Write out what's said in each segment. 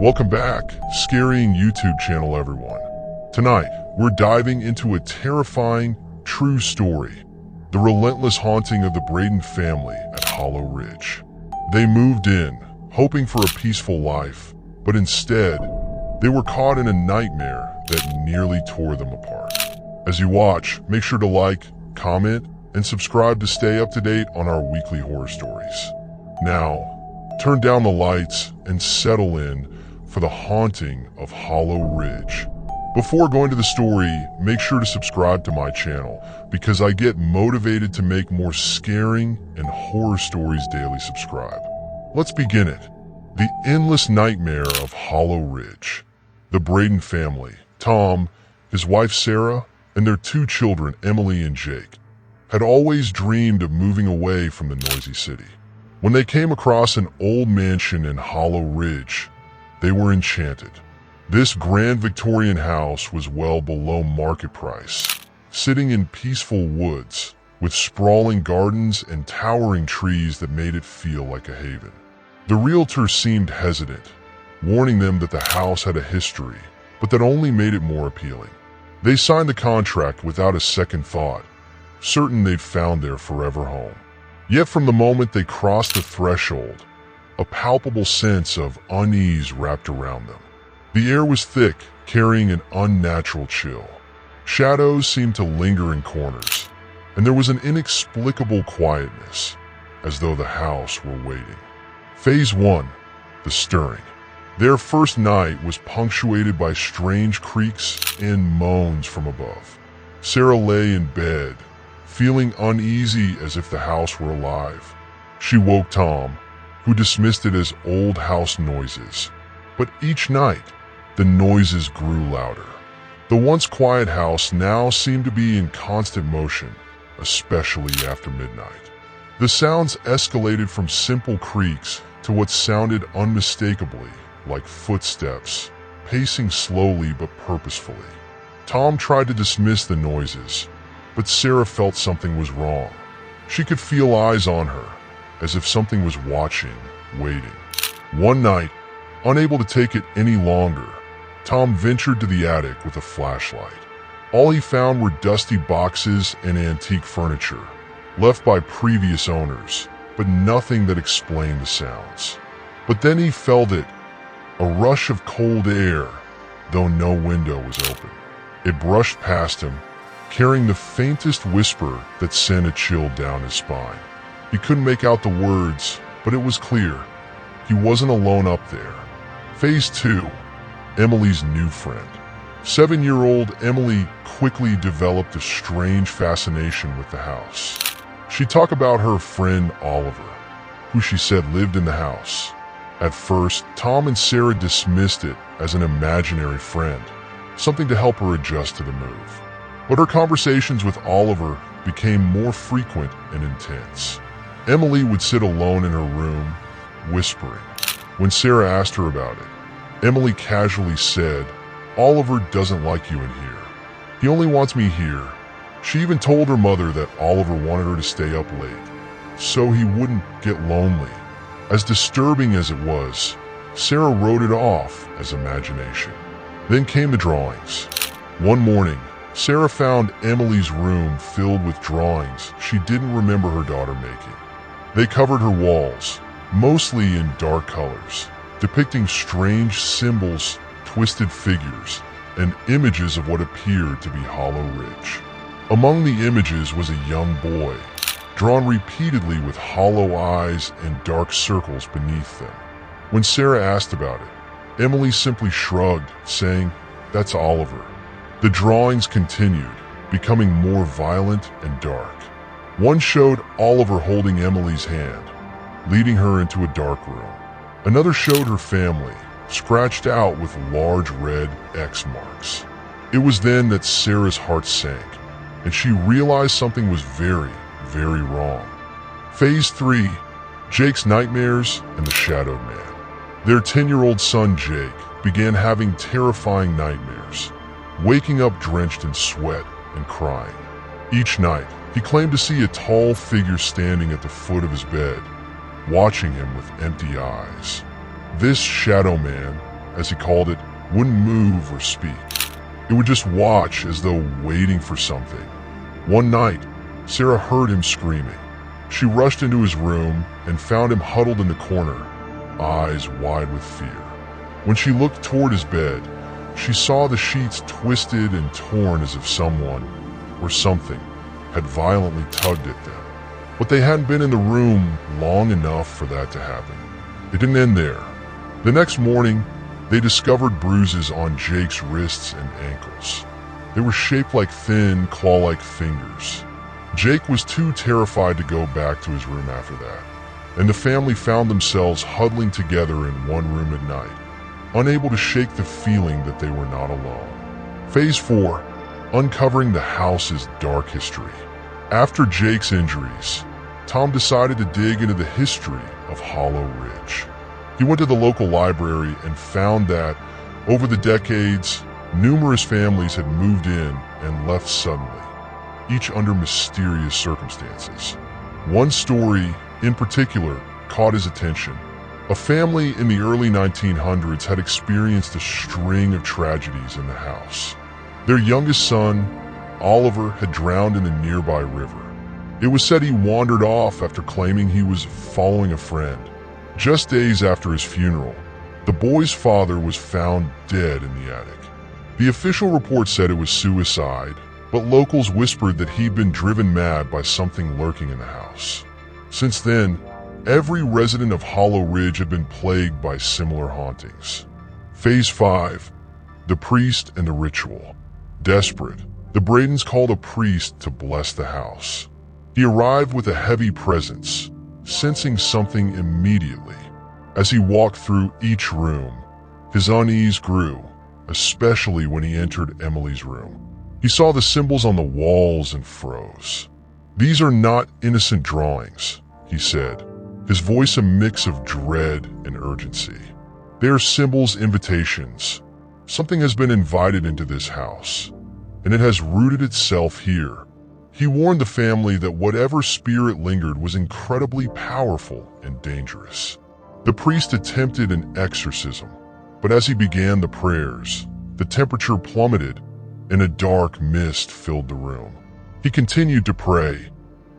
Welcome back, Scarying YouTube channel everyone. Tonight, we're diving into a terrifying, true story. The relentless haunting of the Braden family at Hollow Ridge. They moved in, hoping for a peaceful life, but instead, they were caught in a nightmare that nearly tore them apart. As you watch, make sure to like, comment, and subscribe to stay up to date on our weekly horror stories. Now, turn down the lights and settle in for the haunting of Hollow Ridge. Before going to the story, make sure to subscribe to my channel because I get motivated to make more scaring and horror stories daily. Subscribe. Let's begin it. The endless nightmare of Hollow Ridge. The Braden family, Tom, his wife Sarah, and their two children, Emily and Jake, had always dreamed of moving away from the noisy city. When they came across an old mansion in Hollow Ridge, they were enchanted. This grand Victorian house was well below market price, sitting in peaceful woods with sprawling gardens and towering trees that made it feel like a haven. The realtor seemed hesitant, warning them that the house had a history, but that only made it more appealing. They signed the contract without a second thought, certain they'd found their forever home. Yet from the moment they crossed the threshold, a palpable sense of unease wrapped around them. The air was thick, carrying an unnatural chill. Shadows seemed to linger in corners, and there was an inexplicable quietness, as though the house were waiting. Phase 1, the stirring. Their first night was punctuated by strange creaks and moans from above. Sarah lay in bed, feeling uneasy as if the house were alive. She woke Tom, who dismissed it as old house noises. But each night, the noises grew louder. The once quiet house now seemed to be in constant motion, especially after midnight. The sounds escalated from simple creaks to what sounded unmistakably like footsteps, pacing slowly but purposefully. Tom tried to dismiss the noises, but Sarah felt something was wrong. She could feel eyes on her, as if something was watching, waiting. One night, unable to take it any longer, Tom ventured to the attic with a flashlight. All he found were dusty boxes and antique furniture, left by previous owners, but nothing that explained the sounds. But then he felt it, a rush of cold air, though no window was open. It brushed past him, carrying the faintest whisper that sent a chill down his spine. He couldn't make out the words, but it was clear. He wasn't alone up there. Phase 2, Emily's new friend. 7-year-old Emily quickly developed a strange fascination with the house. She talked about her friend Oliver, who she said lived in the house. At first, Tom and Sarah dismissed it as an imaginary friend, something to help her adjust to the move. But her conversations with Oliver became more frequent and intense. Emily would sit alone in her room, whispering. When Sarah asked her about it, Emily casually said, "Oliver doesn't like you in here. He only wants me here." She even told her mother that Oliver wanted her to stay up late, so he wouldn't get lonely. As disturbing as it was, Sarah wrote it off as imagination. Then came the drawings. One morning, Sarah found Emily's room filled with drawings she didn't remember her daughter making. They covered her walls, mostly in dark colors, depicting strange symbols, twisted figures, and images of what appeared to be Hollow Ridge. Among the images was a young boy, drawn repeatedly with hollow eyes and dark circles beneath them. When Sarah asked about it, Emily simply shrugged, saying, "That's Oliver." The drawings continued, becoming more violent and dark. One showed Oliver holding Emily's hand, leading her into a dark room. Another showed her family, scratched out with large red X marks. It was then that Sarah's heart sank, and she realized something was very, very wrong. Phase 3, Jake's nightmares and the Shadow Man. Their 10-year-old son Jake began having terrifying nightmares, waking up drenched in sweat and crying. Each night, he claimed to see a tall figure standing at the foot of his bed, watching him with empty eyes. This Shadow Man, as he called it, wouldn't move or speak. It would just watch as though waiting for something. One night, Sarah heard him screaming. She rushed into his room and found him huddled in the corner, eyes wide with fear. When she looked toward his bed, she saw the sheets twisted and torn as if someone, or something, had violently tugged at them. But they hadn't been in the room long enough for that to happen. It didn't end there. The next morning, they discovered bruises on Jake's wrists and ankles. They were shaped like thin, claw-like fingers. Jake was too terrified to go back to his room after that, and the family found themselves huddling together in one room at night, unable to shake the feeling that they were not alone. Phase 4. Uncovering the house's dark history. After Jake's injuries, Tom decided to dig into the history of Hollow Ridge. He went to the local library and found that, over the decades, numerous families had moved in and left suddenly, each under mysterious circumstances. One story, in particular, caught his attention. A family in the early 1900s had experienced a string of tragedies in the house. Their youngest son, Oliver, had drowned in a nearby river. It was said he wandered off after claiming he was following a friend. Just days after his funeral, the boy's father was found dead in the attic. The official report said it was suicide, but locals whispered that he'd been driven mad by something lurking in the house. Since then, every resident of Hollow Ridge had been plagued by similar hauntings. Phase 5. The Priest and the Ritual. Desperate, the Bradens called a priest to bless the house. He arrived with a heavy presence, sensing something immediately. As he walked through each room, his unease grew, especially when he entered Emily's room. He saw the symbols on the walls and froze. "These are not innocent drawings," he said, his voice a mix of dread and urgency. "They are symbols, invitations. Something has been invited into this house, and it has rooted itself here." He warned the family that whatever spirit lingered was incredibly powerful and dangerous. The priest attempted an exorcism, but as he began the prayers, the temperature plummeted and a dark mist filled the room. He continued to pray,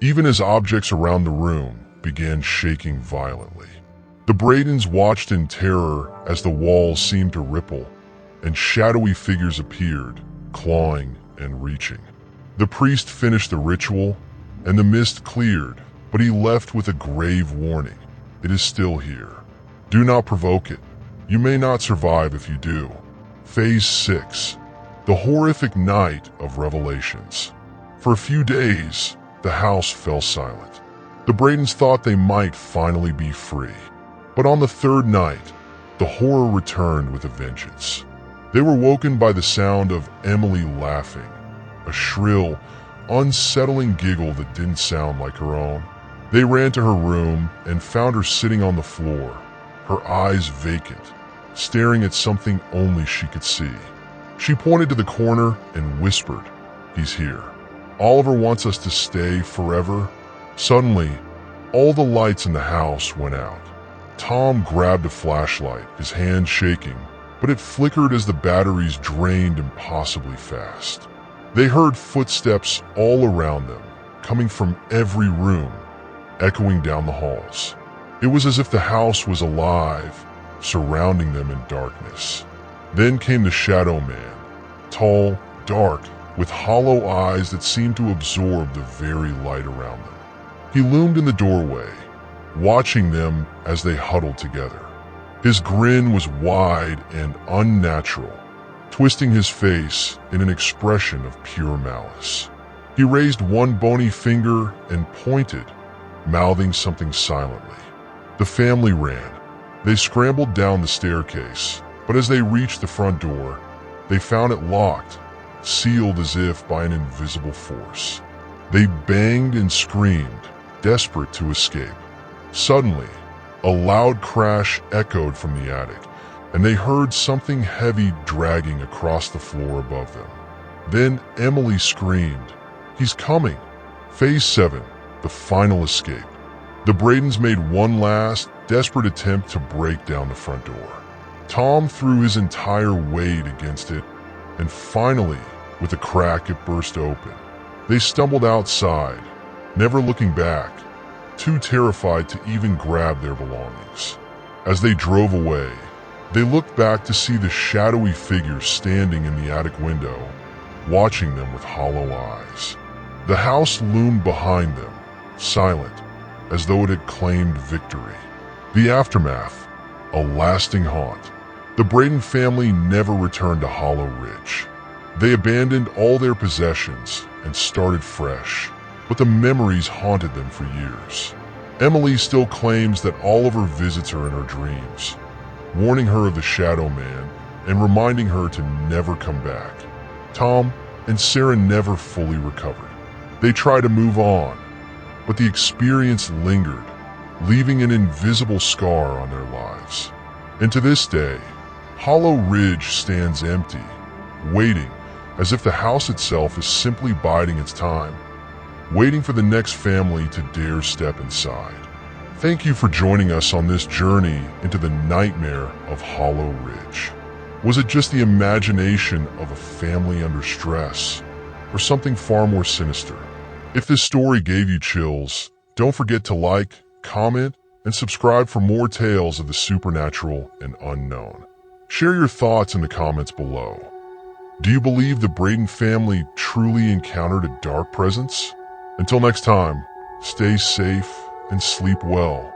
even as objects around the room began shaking violently. The Bradens watched in terror as the walls seemed to ripple, and shadowy figures appeared, clawing and reaching. The priest finished the ritual, and the mist cleared, but he left with a grave warning. It is still here. Do not provoke it. You may not survive if you do. Phase 6. The horrific night of revelations. For a few days, the house fell silent. The Bradens thought they might finally be free. But on the third night, the horror returned with a vengeance. They were woken by the sound of Emily laughing, a shrill, unsettling giggle that didn't sound like her own. They ran to her room and found her sitting on the floor, her eyes vacant, staring at something only she could see. She pointed to the corner and whispered, "He's here. Oliver wants us to stay forever." Suddenly, all the lights in the house went out. Tom grabbed a flashlight, his hand shaking, but it flickered as the batteries drained impossibly fast. They heard footsteps all around them, coming from every room, echoing down the halls. It was as if the house was alive, surrounding them in darkness. Then came the Shadow Man, tall, dark, with hollow eyes that seemed to absorb the very light around them. He loomed in the doorway, watching them as they huddled together. His grin was wide and unnatural, twisting his face in an expression of pure malice. He raised one bony finger and pointed, mouthing something silently. The family ran. They scrambled down the staircase, but as they reached the front door, they found it locked, sealed as if by an invisible force. They banged and screamed, desperate to escape. Suddenly, a loud crash echoed from the attic, and they heard something heavy dragging across the floor above them. Then Emily screamed, "He's coming!" Phase 7, the final escape. The Bradens made one last, desperate attempt to break down the front door. Tom threw his entire weight against it, and finally, with a crack, it burst open. They stumbled outside, never looking back, too terrified to even grab their belongings. As they drove away, they looked back to see the shadowy figure standing in the attic window, watching them with hollow eyes. The house loomed behind them, silent, as though it had claimed victory. The aftermath, a lasting haunt. The Braden family never returned to Hollow Ridge. They abandoned all their possessions and started fresh, but the memories haunted them for years. Emily still claims that Oliver visits her in her dreams, warning her of the Shadow Man and reminding her to never come back. Tom and Sarah never fully recovered. They try to move on, but the experience lingered, leaving an invisible scar on their lives. And to this day, Hollow Ridge stands empty, waiting, as if the house itself is simply biding its time, waiting for the next family to dare step inside. Thank you for joining us on this journey into the nightmare of Hollow Ridge. Was it just the imagination of a family under stress, or something far more sinister? If this story gave you chills, don't forget to like, comment, and subscribe for more tales of the supernatural and unknown. Share your thoughts in the comments below. Do you believe the Braden family truly encountered a dark presence? Until next time, stay safe and sleep well.